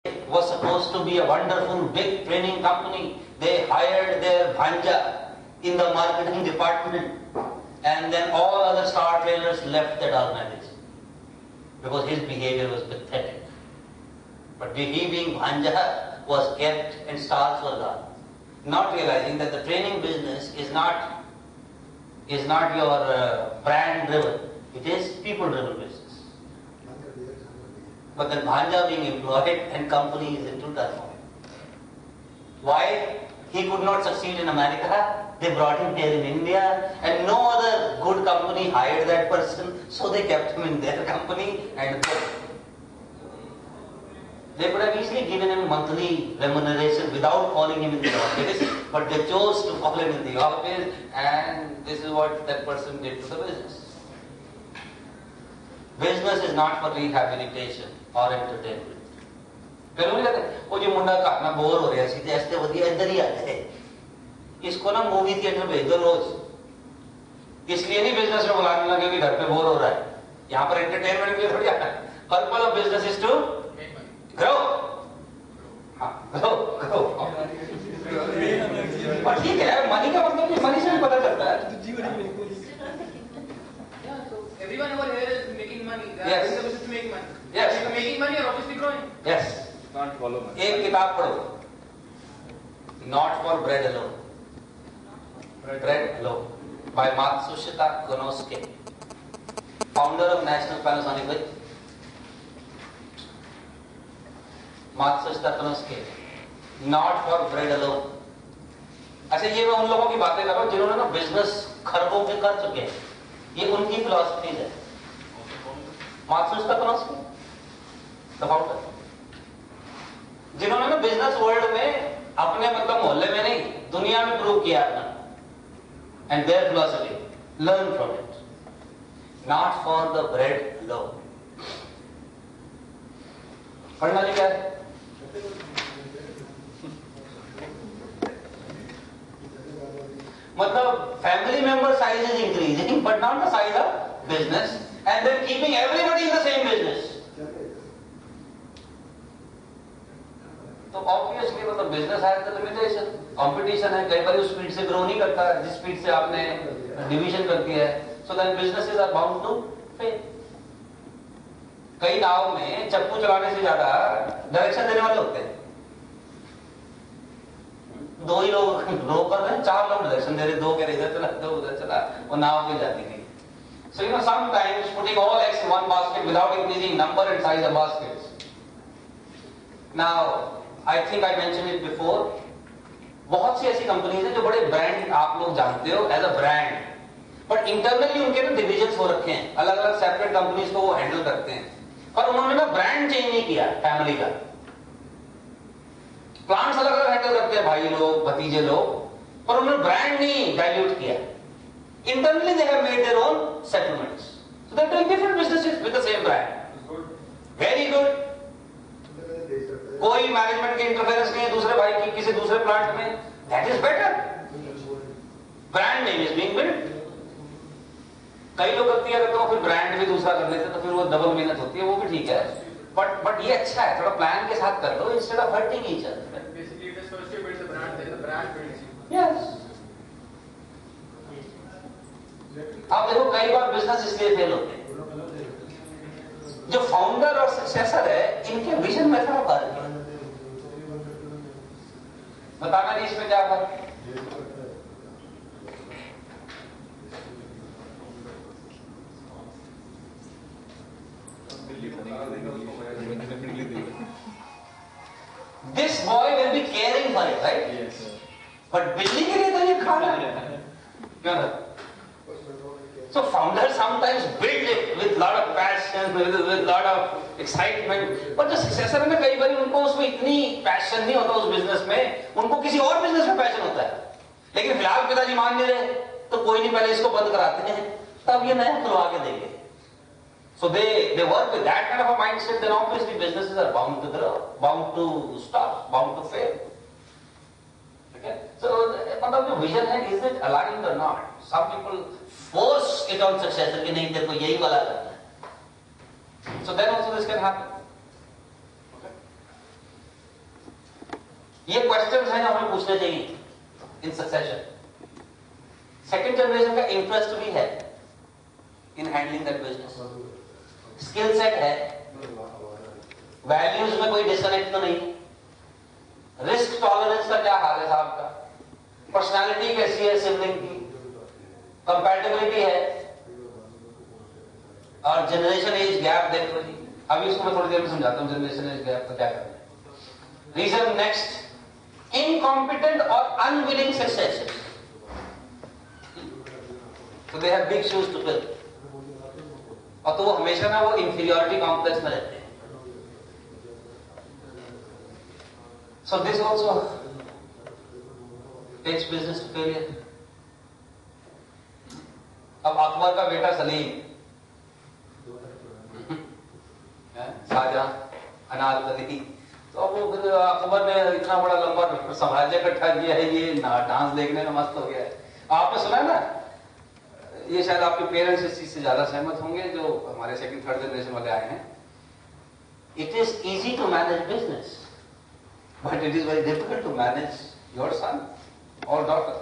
was supposed to be a wonderful big training company. They hired their bhanja in the marketing department, and then all other star trainers left that organization because his behavior was pathetic. But he being bhanja was kept and stars were gone. Not realizing that the training business is not your brand driven, it is people driven business. But then bhanja being employed and company is into turmoil. Why? He could not succeed in America. They brought him here in India, and no other good company hired that person, so they kept him in their company, and they could have easily given him monthly remuneration without calling him in the office, but they chose to call him in the office, and this is what that person did to the business. Business is not for rehabilitation or entertainment. फिर उन्हें कहते वो जो मुंडा काटना bore हो रहा है सीधे ऐसे वधिया इधर ही आते हैं, इसको ना मूवी थिएटर भेज दो रोज। इसलिए नहीं बिजनेस में बुलाने लगे कि घर पे बोर हो रहा है, यहाँ पर एंटरटेनमेंट के लिए थोड़ी आता है। Purpose of business is to grow, grow grow. और ठीक है, मनी का मतलब मनी से भी पता चलता है। Everyone over here is making money. They Yes. are in the business to make money. Yes. If you are making money, you are obviously growing. Yes. Can't follow money. एक किताब पढ़ो, Not for Bread Alone. Bread Alone by Matsushita Konosuke, founder of National Panasonic Group. Matsushita Konosuke, Not for Bread Alone. अच्छा, ये मैं उन लोगों की बातें कर रहा हूँ जिन्होंने ना बिजनेस खरबों के कर चुके हैं। ये उनकी फिलॉसफी है। मात्सुशिता कोनोस्की, द फाउंडर, जिन्होंने ना बिजनेस वर्ल्ड में अपने मतलब मोहल्ले में नहीं दुनिया में प्रूव किया अपना, and their philosophy, learn from it, not for the bread alone. पढ़ना जी क्या है? मतलब family member size is increasing, but not the size of business, and then keeping everybody in the same business. तो obviously मतलब business has the limitation, competition है, कई बार उस स्पीड से ग्रो नहीं करता जिस स्पीड से आपने डिवीजन कर दिया है, so then businesses are bound to fail. कई गांव में चप्पू चलाने से ज्यादा डायरेक्शन देने वाले होते हैं। दो ही लोग रो कर रहे हैं, चार लोग डायरेक्शन दे रहे, दो कह रहे इधर चला, दो उधर चला, वो नाव पे जाती नहीं। So sometimes putting all eggs in one basket without increasing number and size of baskets. Now I think I mentioned it before. बहुत सी ऐसी कंपनीज हैं जो बड़े ब्रांड आप लोग जानते हो as a brand, but internally उनके ना डिविजन्स हो रखे हैं, अलग अलग सेपरेट कंपनीज को वो हैंडल करते हैं, पर उन्होंने ना ब्रांड चेंज नहीं किया फैमिली का। प्लांट्स अलग अलग हैंडल करते हैं भाई लोग, भतीजे लोग, पर उन्होंने ब्रांड नहीं डाइल्यूट किया। Internally they have made their own settlements, so they are doing different businesses with the same brand. Very good. कोई मैनेजमेंट की इंटरफेरेंस नहीं है दूसरे भाई की किसी दूसरे प्लांट में, that is better. Brand name is being build. कई लोग गलतियां करते हो फिर ब्रांड भी दूसरा कर लेते हैं, तो फिर वो डबल मेहनत होती है, वो भी ठीक है, बट ये अच्छा है, थोड़ा प्लान के साथ कर लो instead of hurting each other. Basically, it is first you build the brand, then the brand builds you. Yes. आप देखो कई बार बिजनेस इसलिए फेल होते हैं, जो फाउंडर और सक्सेसर है इनके विजन में थोड़ा फर्क है। बताना नहीं इसमें क्या फर्क है? This boy will be caring for it, right? Yes, sir. But बिल्ली के लिए तो ये खाना है, क्या है? So founders sometimes build it with lot of passion, with lot of excitement. पर जो successor है ना कई बार उनको उसमें इतनी passion नहीं होता उस business में, उनको किसी और business में passion होता है। लेकिन फिलहाल पिताजी मान नहीं रहे, तो कोई नहीं, पहले इसको बंद कराते हैं, तब ये नया खुलवा के देंगे। So they work with that kind of a mindset, then obviously businesses are bound to grow, bound to stop, bound to fail. Okay? So मतलब जो vision है, is it aligned or not? Some people force it on successor कि नहीं तेरे को यही वाला करना है. So then also this can happen. Okay? ये क्वेश्चंस हैं जो हमें पूछने चाहिए इन सक्सेशन। सेकंड जनरेशन का इंटरेस्ट भी है in handling that business, skill set है, वैल्यूज में कोई डिसकनेक्ट तो नहीं, रिस्क टॉलरेंस का क्या हाल है साहब का, पर्सनालिटी कैसी है सिबलिंग की, कंपैटिबिलिटी है, और जनरेशन एज गैप देखो जी। अभी इसको मैं थोड़ी देर में समझाता हूं जनरेशन एज गैप का क्या करना है। रीजन नेक्स्ट, इनकॉम्पिटेंट और अनविलिंग सक्सेसर्स, तो they have big shoes to fill, और तो वो हमेशा ना वो इंफीरियरिटी कॉम्प्लेक्स में रहते हैं। So this also takes business to failure. अब अकबर का बेटा सलीम, शाहजहां, अनारकली, तो अब वो फिर अकबर ने इतना बड़ा लंबा साम्राज्य इकट्ठा किया है, ये डांस देखने में मस्त हो गया है। आपने सुना है ना, ये शायद आपके पेरेंट्स इस चीज से ज्यादा सहमत होंगे जो हमारे सेकंड थर्ड जनरेशन वाले आए हैं। It is easy to manage business but it is very difficult to manage your son और daughter.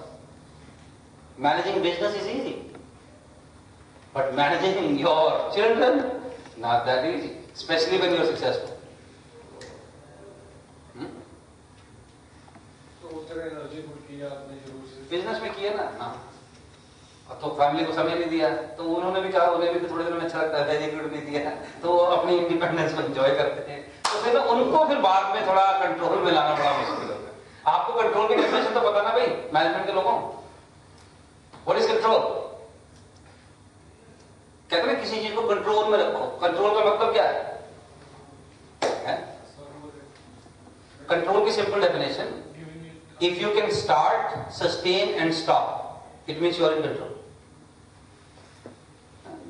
Managing business is easy but managing your children not that easy, specially when you are successful. तो उस तरह energy put किया आपने जरूर से business में किया ना। हाँ, तो फैमिली को समय नहीं दिया, तो उन्होंने भी कहा, उन्हें भी थोड़े दिनों में अच्छा लगता है, वेजिटेबल नहीं दिया, तो वो अपनी इंडिपेंडेंस को एंजॉय करते हैं। तो फिर उनको फिर बाद में थोड़ा कंट्रोल में लाना बड़ा मुश्किल होता है। आपको कंट्रोल की डेफिनेशन तो पता ना भाई मैनेजमेंट के लोगों, व्हाट इज कंट्रोल? कहते हैं किसी चीज को कंट्रोल में रखो। कंट्रोल का मतलब क्या है? कंट्रोल की simple definition, if you can start, sustain and stop, it means you are in control.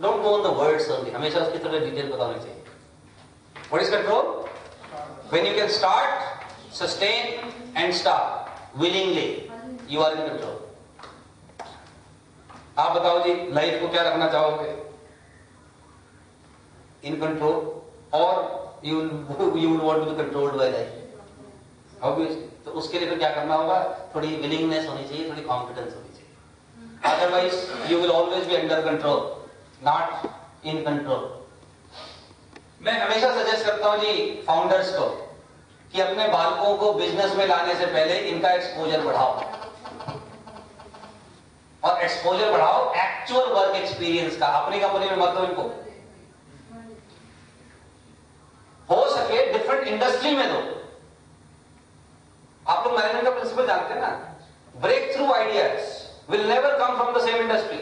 Don't go on the words only, हमेशा उसकी थोड़ा डिटेल बतानी चाहिए। What is control? When you can start, sustain and stop willingly, you are in control. आप बताओ जी, life को क्या रखना चाहोगे? In control, or you would want to be controlled by life, obviously. तो उसके लिए तो क्या करना होगा? थोड़ी विलिंगनेस होनी चाहिए, थोड़ी कॉन्फिडेंस होनी चाहिए। Otherwise you will always be under control, not in control. मैं हमेशा सजेस्ट करता हूं जी फाउंडर्स को कि अपने बालकों को बिजनेस में लाने से पहले इनका एक्सपोजर बढ़ाओ, और एक्सपोजर बढ़ाओ एक्चुअल वर्क एक्सपीरियंस का। अपनी कंपनी में मत दो इनको, हो सके डिफरेंट इंडस्ट्री में दो। आप लोग मैनेजमेंट का प्रिंसिपल जानते हैं ना, breakthrough ideas will never come from the same industry.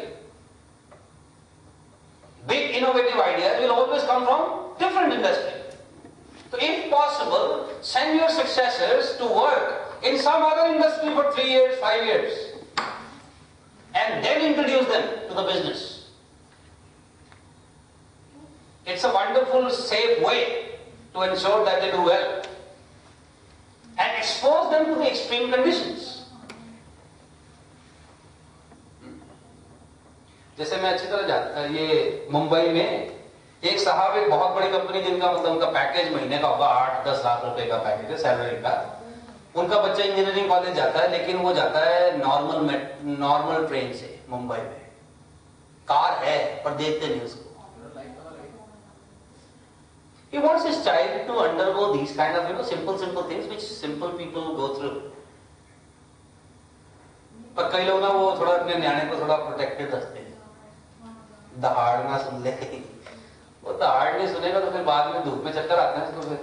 Big innovative ideas will always come from different industry. So if possible, send your successors to work in some other industry for 3 years, 5 years, and then introduce them to the business. It's a wonderful, safe way to ensure that they do well and expose them to the extreme conditions. जैसे मैं अच्छी तरह जानता, ये मुंबई में एक साहब, एक बहुत बड़ी कंपनी जिनका मतलब उनका पैकेज महीने का होगा 8-10 लाख रुपए का पैकेज है सैलरी का। उनका बच्चा इंजीनियरिंग कॉलेज जाता है, लेकिन वो जाता है नॉर्मल ट्रेन से मुंबई में। कार है पर देखते नहीं उसको। He wants his child to undergo these kind of simple things which simple people go through. पर कई लोग ना वो थोड़ा अपने न्याणे को थोड़ा प्रोटेक्टेड रखते हैं, दहाड़ ना सुन ले। वो दहाड़ नहीं सुनेगा तो फिर बाद में धूप में चक्कर आते हैं। तो फिर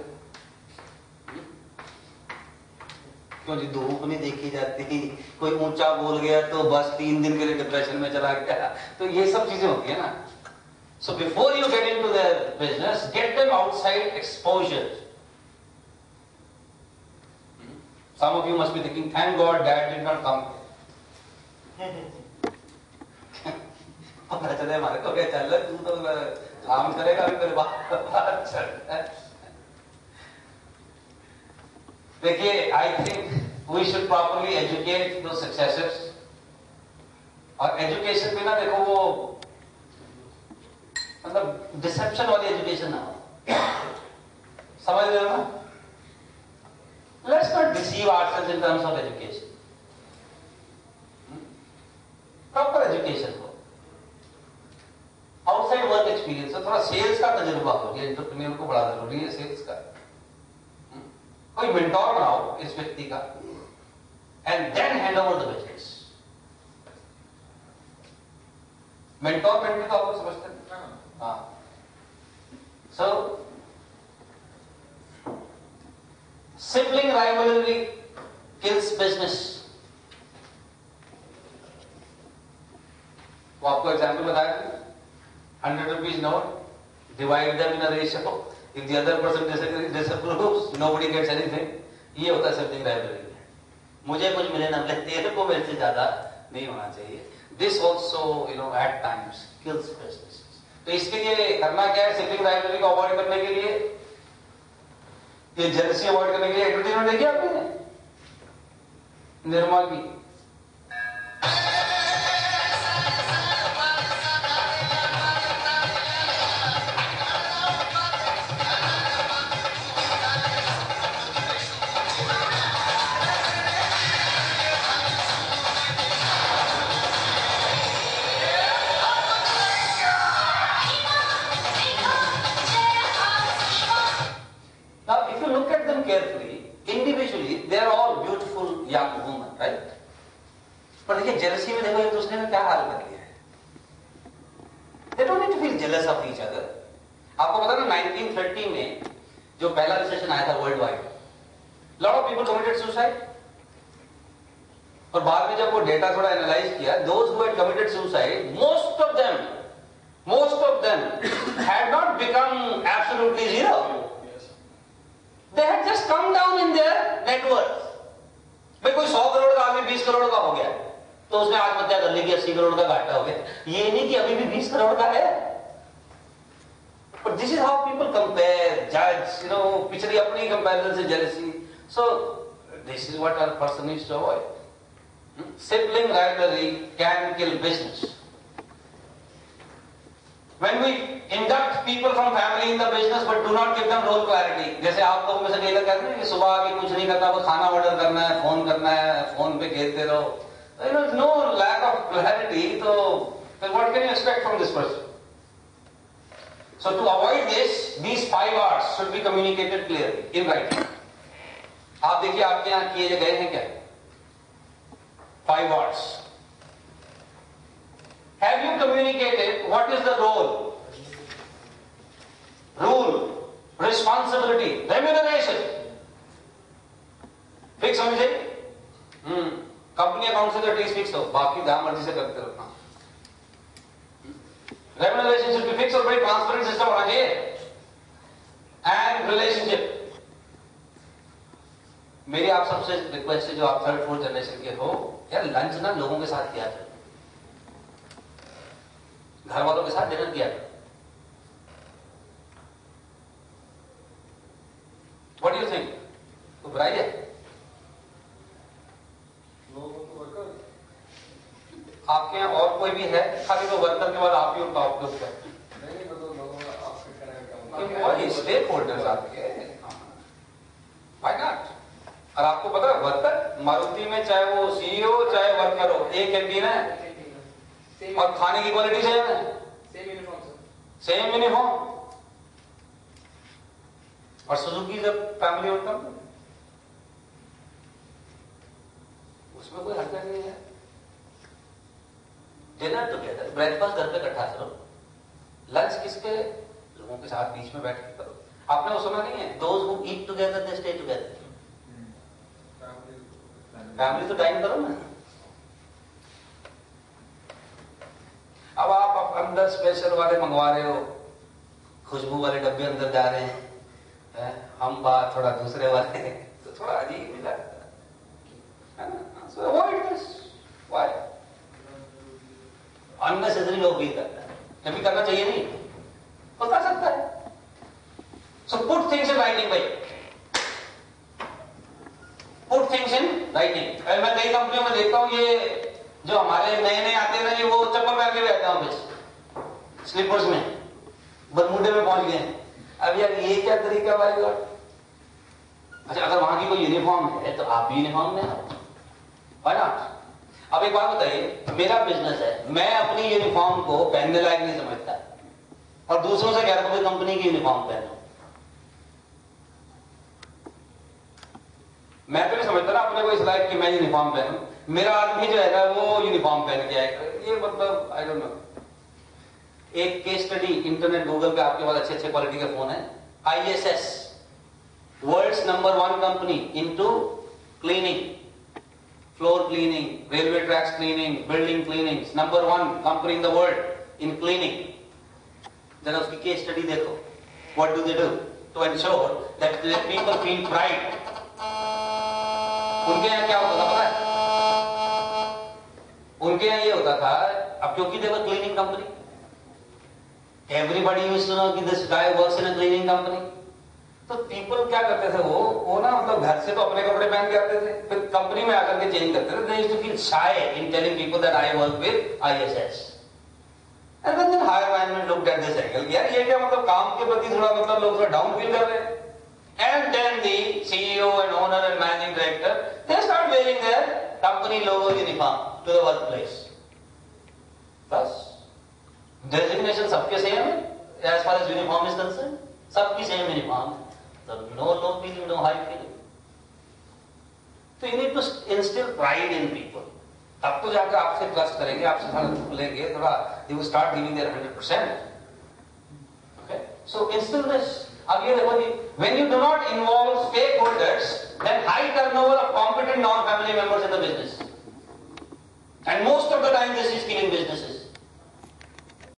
क्यों जी धूप नहीं देखी जाती, कोई ऊंचा बोल गया तो बस 3 दिन के लिए डिप्रेशन में चला गया। तो ये सब चीजें होती है ना। So before you get into their business, get them outside exposure. Some of you must be thinking, thank God Dad did not come. पता चले हमारे को क्या चल रहा है, तू तो काम करेगा अभी मेरे बात चल रहा है। देखिए, I think we should properly educate those successors. और एजुकेशन में ना देखो वो मतलब डिसेप्शन वाली एजुकेशन ना हो, समझ रहे हो ना? Let's not receive ourselves in terms of education. Proper education हो, outside work experience हो, थोड़ा सेल्स का तजुर्बा हो, ये एंटरप्रेन्योर को बड़ा जरूरी है सेल्स का. कोई मेंटोर बनाओ इस व्यक्ति का, and then hand over the business. Mentor mentee तो आप लोग समझते हैं. हाँ. So sibling rivalry kills business. वो आपको एग्जाम्पल बताया था, 100 rupees note, divide them in a ratio. If the other person disapproves, nobody gets anything. ये होता है sibling rivalry. मुझे कुछ मिले ना मिले, तेरे को मेरे से ज्यादा नहीं होना चाहिए. This also, at times kills business. तो इसके लिए करना क्या है? sibling rivalry को अवॉइड करने के लिए, ये जेलसी अवॉइड करने के लिए एडवर्टाइजमेंट देखी आपने निर्मा की? Now, if you look at them carefully, individually, they are all beautiful young women, right? पर देखिए जेलसी में देखो एक दूसरे में क्या हाल कर लिया है. They don't need to feel jealous of each other. आपको पता ना 1930 में जो पहला रिसेशन आया था world wide, lot of people committed suicide. और बाद में जब वो डेटा थोड़ा एनालाइज किया, those who had committed suicide, most of them had not become absolutely zero. They had just come down in their net worth. भाई कोई 100 करोड़ का आदमी 20 करोड़ का हो गया तो उसने आत्महत्या कर ली कि 80 करोड़ का घाटा हो गया. ये नहीं कि अभी भी 20 करोड़ का है. But this is how people compare, judge, पिछली अपनी कंपैरिजन से jealousy. So this is what a person needs to avoid. Sibling rivalry can kill business. When we induct people from family in the business but do not give them role clarity, जैसे आप लोगों में से Taylor कहते हैं कि सुबह आके कुछ नहीं करना, वो खाना ऑर्डर करना है, फोन करना है, फोन पे खेलते रहो. No lack of clarity, so what can you expect from this person? So to avoid this, these 5 R's should be communicated clearly in writing. आप देखिए आपके यहाँ किए गए हैं क्या 5 R's? Have you communicated what is the rule, responsibility, remuneration? Fix होनी चाहिए. कंपनी अकाउंट से तो एटलीस्ट फिक्स हो, बाकी जहां मर्जी से करते रहो. रेम्यूनरेशन शुड बी फिक्स और बड़ी ट्रांसपेरेंट सिस्टम होना चाहिए. एंड रिलेशनशिप, मेरी आप सबसे रिक्वेस्ट है जो आप 3rd 4th जनरेशन के हो, यार लंच ना लोगों के साथ किया जाए, घर वालों के साथ डिनर किया. What do you think? तो बुराई है? आपके यहाँ और कोई भी है? खाली तो वर्कर के बाद आप ही उनका ऑप्ट करते हैं. स्टेक होल्डर्स आपके. Why not? और आपको पता है वर्कर मारुति में चाहे वो सीईओ चाहे वर्कर हो, एक कैंटीन है और खाने की क्वालिटी सेम है. Same uniform. और सुजुकी जब फैमिली होता है उसमें कोई हरकत नहीं है. डिनर टुगेदर, ब्रेकफास्ट घर पे इकट्ठा करो, लंच किसके लोगों के साथ बीच में बैठ के करो. आपने वो सुना नहीं है, those who eat together they stay together. Family तो डाइन करो ना. अब आप अंदर स्पेशल वाले मंगवा रहे हो, खुशबू वाले डब्बे अंदर जा रहे हैं, हम बात थोड़ा दूसरे वाले, तो थोड़ा अजीब भी लगता है ना. So avoid this. Why? Unnecessary लोग भी करता है, कभी करना चाहिए नहीं, तो कर सकता है. So put things in writing भाई. Put things in writing. मैं कई कंपनियों में देखता हूँ ये जो हमारे नए आते हैं ना, ये वो चप्पल पहन के बैठते हैं ऑफिस, स्लीपर्स में, बरमूडे में पहुंच गए. अब यार ये क्या तरीका भाई. अच्छा, अगर वहां की कोई यूनिफॉर्म है तो आप भी यूनिफॉर्म में आओ, व्हाई नॉट? अब एक बात बताइए, मेरा बिजनेस है, मैं अपनी यूनिफॉर्म को पहनने लायक नहीं समझता और दूसरों से कह रहा हूं कि कंपनी की यूनिफॉर्म पहनो। मैं तो नहीं समझता ना अपने को इस लायक कि मैं यूनिफॉर्म पहनूं, मेरा आदमी जो है ना वो यूनिफॉर्म पहन के आएगा। ये मतलब आई डोंट नो। एक केस स्टडी इंटरनेट गूगल पे आपके पास अच्छे अच्छे क्वालिटी के फोन है, ISS world's number 1 company into cleaning, floor cleaning, railway tracks cleaning, building cleaning, number 1 company in the world in cleaning. जरा उसकी केस स्टडी देखो, what do they do to ensure that people feel pride. उनके यहाँ क्या होता था पता है? उनके यहाँ ये होता था, अब क्योंकि देखो cleaning company, everybody used to know कि this guy works in a cleaning company. तो पीपल क्या करते थे, वो ना मतलब घर से तो अपने कपड़े पहन के आते थे, फिर कंपनी में आकर के चेंज करते थे। They used to feel shy in telling people that I work with ISS। And when the higher management looked at this angle, यार ये क्या मतलब काम के प्रति थोड़ा मतलब लोग थोड़ा डाउन फील कर रहे हैं। And then the CEO and owner and managing director, they start wearing their company logo uniform to the workplace. बस designation सबके सेम है as far as uniform is concerned, सबकी same uniform, so no low feeling, no high feeling. So you need to instill pride in people. तब तो जाकर आपसे trust करेंगे, आपसे थोड़ा लेंगे, थोड़ा they will start giving their 100%. Okay, so instill this. अब ये देखो जी, when you do not involve stakeholders, then high turnover of competent non-family members in the business, and most of the time this is killing businesses.